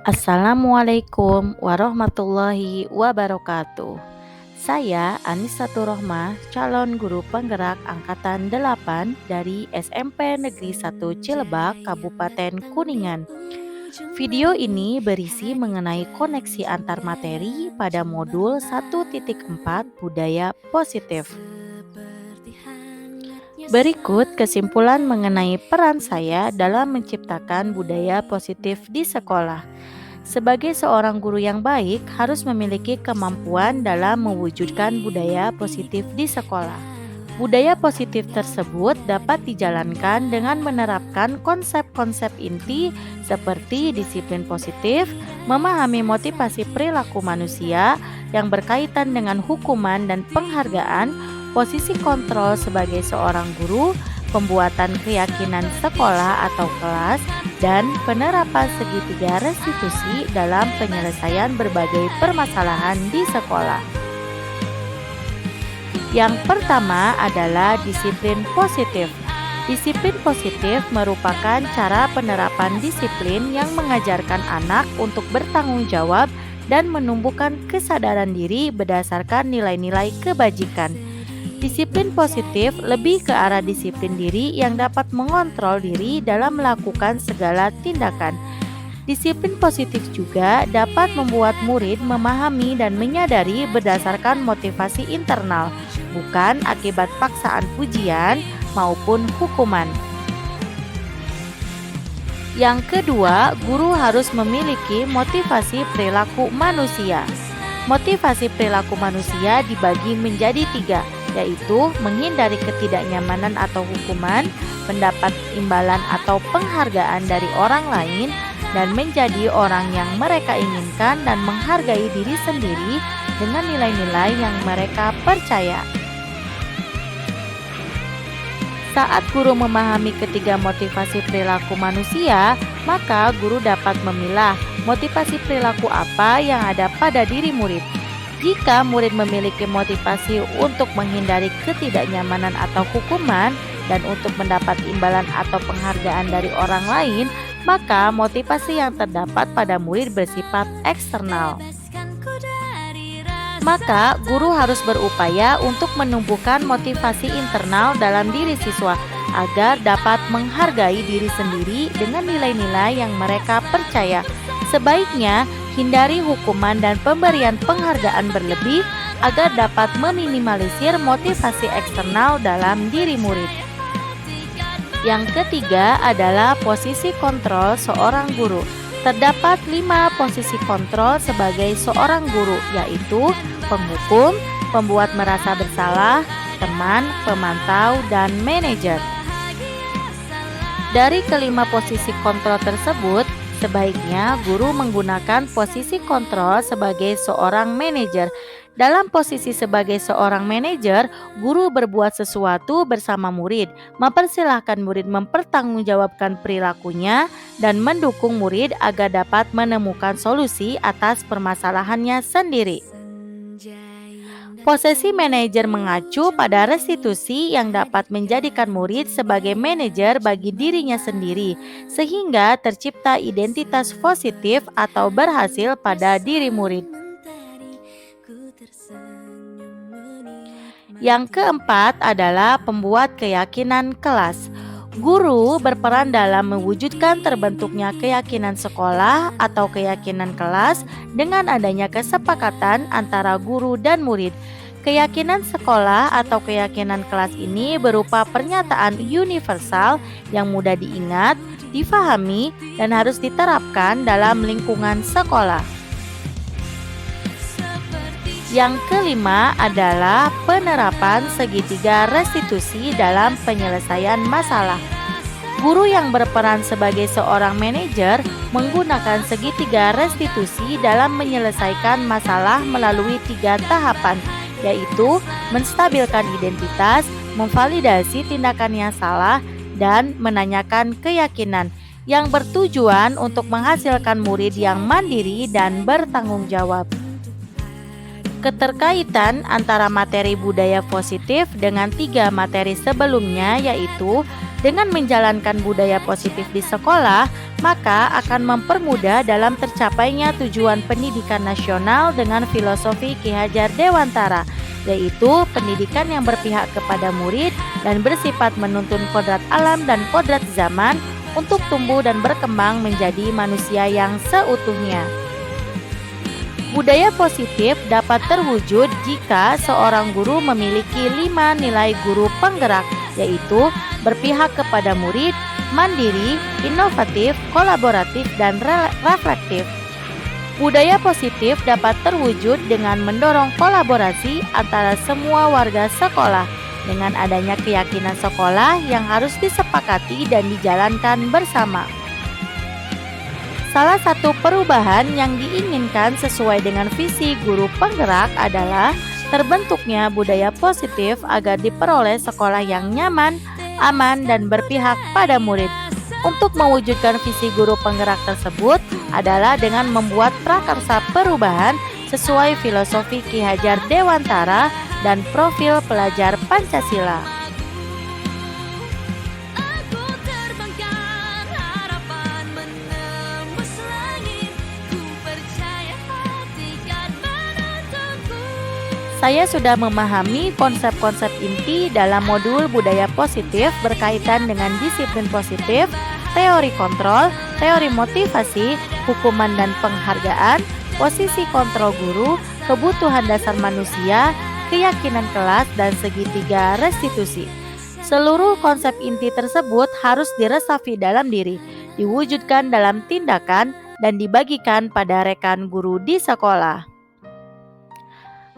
Assalamualaikum warahmatullahi wabarakatuh. Saya Anisatur Rohmah, calon guru penggerak angkatan 8 dari SMP Negeri 1 Cilebak, Kabupaten Kuningan. Video ini berisi mengenai koneksi antar materi pada modul 1.4 Budaya Positif. Berikut kesimpulan mengenai peran saya dalam menciptakan budaya positif di sekolah. Sebagai seorang guru yang baik, harus memiliki kemampuan dalam mewujudkan budaya positif di sekolah. Budaya positif tersebut dapat dijalankan dengan menerapkan konsep-konsep inti seperti disiplin positif, memahami motivasi perilaku manusia yang berkaitan dengan hukuman dan penghargaan, posisi kontrol sebagai seorang guru, pembuatan keyakinan sekolah atau kelas, dan penerapan segitiga restitusi dalam penyelesaian berbagai permasalahan di sekolah. Yang pertama adalah disiplin positif. Disiplin positif merupakan cara penerapan disiplin yang mengajarkan anak untuk bertanggung jawab dan menumbuhkan kesadaran diri berdasarkan nilai-nilai kebajikan. Disiplin positif lebih ke arah disiplin diri yang dapat mengontrol diri dalam melakukan segala tindakan. Disiplin positif juga dapat membuat murid memahami dan menyadari berdasarkan motivasi internal, bukan akibat paksaan pujian maupun hukuman. Yang kedua, guru harus memiliki motivasi perilaku manusia. Motivasi perilaku manusia dibagi menjadi 3, yaitu menghindari ketidaknyamanan atau hukuman, mendapat imbalan atau penghargaan dari orang lain, dan menjadi orang yang mereka inginkan dan menghargai diri sendiri dengan nilai-nilai yang mereka percaya. Saat guru memahami ketiga motivasi perilaku manusia, maka guru dapat memilah motivasi perilaku apa yang ada pada diri murid. Jika murid memiliki motivasi untuk menghindari ketidaknyamanan atau hukuman dan untuk mendapat imbalan atau penghargaan dari orang lain, maka motivasi yang terdapat pada murid bersifat eksternal. Maka guru harus berupaya untuk menumbuhkan motivasi internal dalam diri siswa agar dapat menghargai diri sendiri dengan nilai-nilai yang mereka percaya. Sebaiknya hindari hukuman dan pemberian penghargaan berlebih agar dapat meminimalisir motivasi eksternal dalam diri murid. Yang ketiga adalah posisi kontrol seorang guru. Terdapat 5 posisi kontrol sebagai seorang guru, yaitu penghukum, pembuat merasa bersalah, teman, pemantau, dan manajer. Dari kelima posisi kontrol tersebut, sebaiknya guru menggunakan posisi kontrol sebagai seorang manajer. Dalam posisi sebagai seorang manajer, guru berbuat sesuatu bersama murid, mempersilahkan murid mempertanggungjawabkan perilakunya, dan mendukung murid agar dapat menemukan solusi atas permasalahannya sendiri. Posisi manajer mengacu pada restitusi yang dapat menjadikan murid sebagai manajer bagi dirinya sendiri, sehingga tercipta identitas positif atau berhasil pada diri murid. Yang keempat adalah pembuat keyakinan kelas. Guru berperan dalam mewujudkan terbentuknya keyakinan sekolah atau keyakinan kelas dengan adanya kesepakatan antara guru dan murid. Keyakinan sekolah atau keyakinan kelas ini berupa pernyataan universal yang mudah diingat, difahami, dan harus diterapkan dalam lingkungan sekolah. Yang kelima adalah penerapan segitiga restitusi dalam penyelesaian masalah. Guru yang berperan sebagai seorang manajer menggunakan segitiga restitusi dalam menyelesaikan masalah melalui 3 tahapan, yaitu menstabilkan identitas, memvalidasi tindakan yang salah, dan menanyakan keyakinan yang bertujuan untuk menghasilkan murid yang mandiri dan bertanggung jawab. Keterkaitan antara materi budaya positif dengan 3 materi sebelumnya, yaitu dengan menjalankan budaya positif di sekolah, maka akan mempermudah dalam tercapainya tujuan pendidikan nasional dengan filosofi Ki Hajar Dewantara, yaitu pendidikan yang berpihak kepada murid dan bersifat menuntun kodrat alam dan kodrat zaman untuk tumbuh dan berkembang menjadi manusia yang seutuhnya. Budaya positif dapat terwujud jika seorang guru memiliki 5 nilai guru penggerak, yaitu berpihak kepada murid, mandiri, inovatif, kolaboratif, dan reflektif. Budaya positif dapat terwujud dengan mendorong kolaborasi antara semua warga sekolah dengan adanya keyakinan sekolah yang harus disepakati dan dijalankan bersama. Salah satu perubahan yang diinginkan sesuai dengan visi guru penggerak adalah terbentuknya budaya positif agar diperoleh sekolah yang nyaman, aman, dan berpihak pada murid. Untuk mewujudkan visi guru penggerak tersebut adalah dengan membuat prakarsa perubahan sesuai filosofi Ki Hajar Dewantara dan profil pelajar Pancasila. Saya sudah memahami konsep-konsep inti dalam modul budaya positif berkaitan dengan disiplin positif, teori kontrol, teori motivasi, hukuman dan penghargaan, posisi kontrol guru, kebutuhan dasar manusia, keyakinan kelas, dan segitiga restitusi. Seluruh konsep inti tersebut harus diresapi dalam diri, diwujudkan dalam tindakan, dan dibagikan pada rekan guru di sekolah.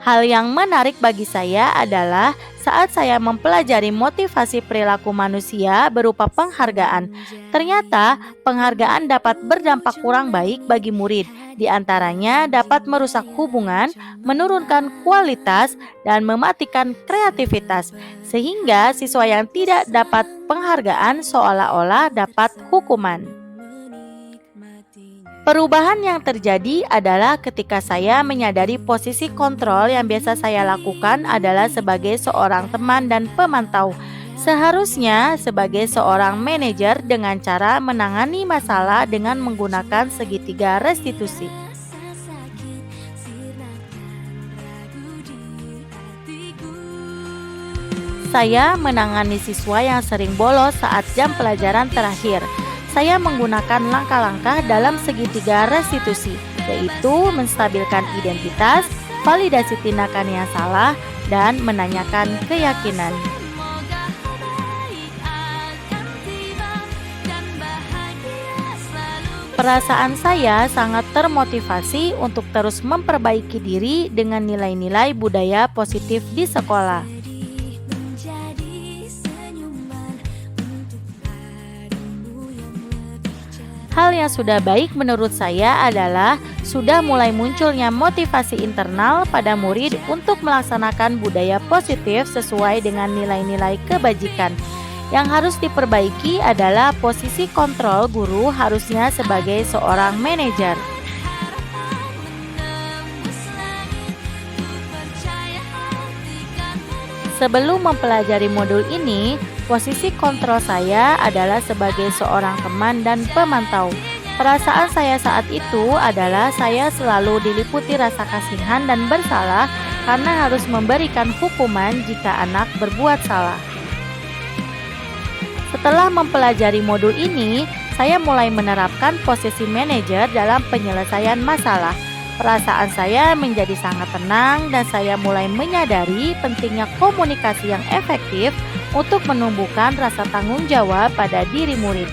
Hal yang menarik bagi saya adalah saat saya mempelajari motivasi perilaku manusia berupa penghargaan. Ternyata penghargaan dapat berdampak kurang baik bagi murid. Di antaranya dapat merusak hubungan, menurunkan kualitas, dan mematikan kreativitas. Sehingga siswa yang tidak dapat penghargaan seolah-olah dapat hukuman. Perubahan yang terjadi adalah ketika saya menyadari posisi kontrol yang biasa saya lakukan adalah sebagai seorang teman dan pemantau. Seharusnya sebagai seorang manajer dengan cara menangani masalah dengan menggunakan segitiga restitusi. Saya menangani siswa yang sering bolos saat jam pelajaran terakhir. Saya menggunakan langkah-langkah dalam segitiga restitusi, yaitu menstabilkan identitas, validasi tindakan yang salah, dan menanyakan keyakinan. Perasaan saya sangat termotivasi untuk terus memperbaiki diri dengan nilai-nilai budaya positif di sekolah. Hal yang sudah baik menurut saya adalah sudah mulai munculnya motivasi internal pada murid untuk melaksanakan budaya positif sesuai dengan nilai-nilai kebajikan. Yang harus diperbaiki adalah posisi kontrol guru harusnya sebagai seorang manajer. Sebelum mempelajari modul ini, posisi kontrol saya adalah sebagai seorang teman dan pemantau. Perasaan saya saat itu adalah saya selalu diliputi rasa kasihan dan bersalah karena harus memberikan hukuman jika anak berbuat salah. Setelah mempelajari modul ini, saya mulai menerapkan posisi manajer dalam penyelesaian masalah. Perasaan saya menjadi sangat tenang dan saya mulai menyadari pentingnya komunikasi yang efektif untuk menumbuhkan rasa tanggung jawab pada diri murid.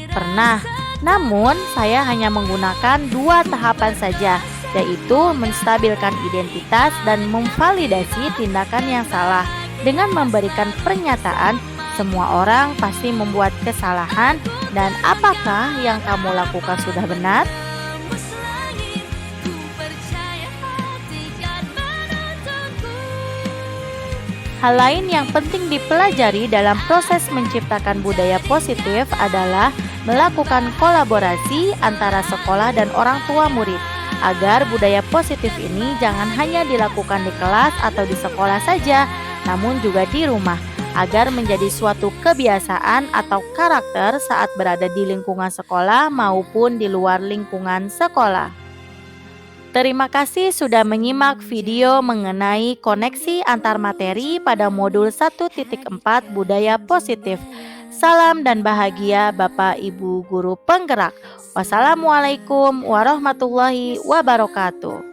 Pernah, namun saya hanya menggunakan 2 tahapan saja, yaitu menstabilkan identitas dan memvalidasi tindakan yang salah dengan memberikan pernyataan semua orang pasti membuat kesalahan dan apakah yang kamu lakukan sudah benar? Hal lain yang penting dipelajari dalam proses menciptakan budaya positif adalah melakukan kolaborasi antara sekolah dan orang tua murid, agar budaya positif ini jangan hanya dilakukan di kelas atau di sekolah saja, namun juga di rumah, agar menjadi suatu kebiasaan atau karakter saat berada di lingkungan sekolah maupun di luar lingkungan sekolah. Terima kasih sudah menyimak video mengenai koneksi antar materi pada modul 1.4 Budaya Positif. Salam dan bahagia Bapak Ibu Guru Penggerak. Wassalamualaikum warahmatullahi wabarakatuh.